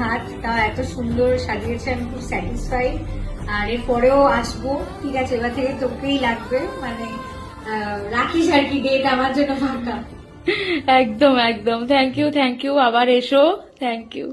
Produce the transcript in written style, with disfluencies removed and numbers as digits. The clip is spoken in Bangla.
হাত, তা এত সুন্দর সাজিয়েছে, আমি খুব স্যাটিসফাইড। আর এরপরেও আসবো, ঠিক আছে, এবার থেকে তোকেই লাগবে, মানে রাখিস আর কি ডেট আমার জন্য ফাঁকা। একদম একদম, থ্যাংক ইউ, আবার এসো, থ্যাংক ইউ।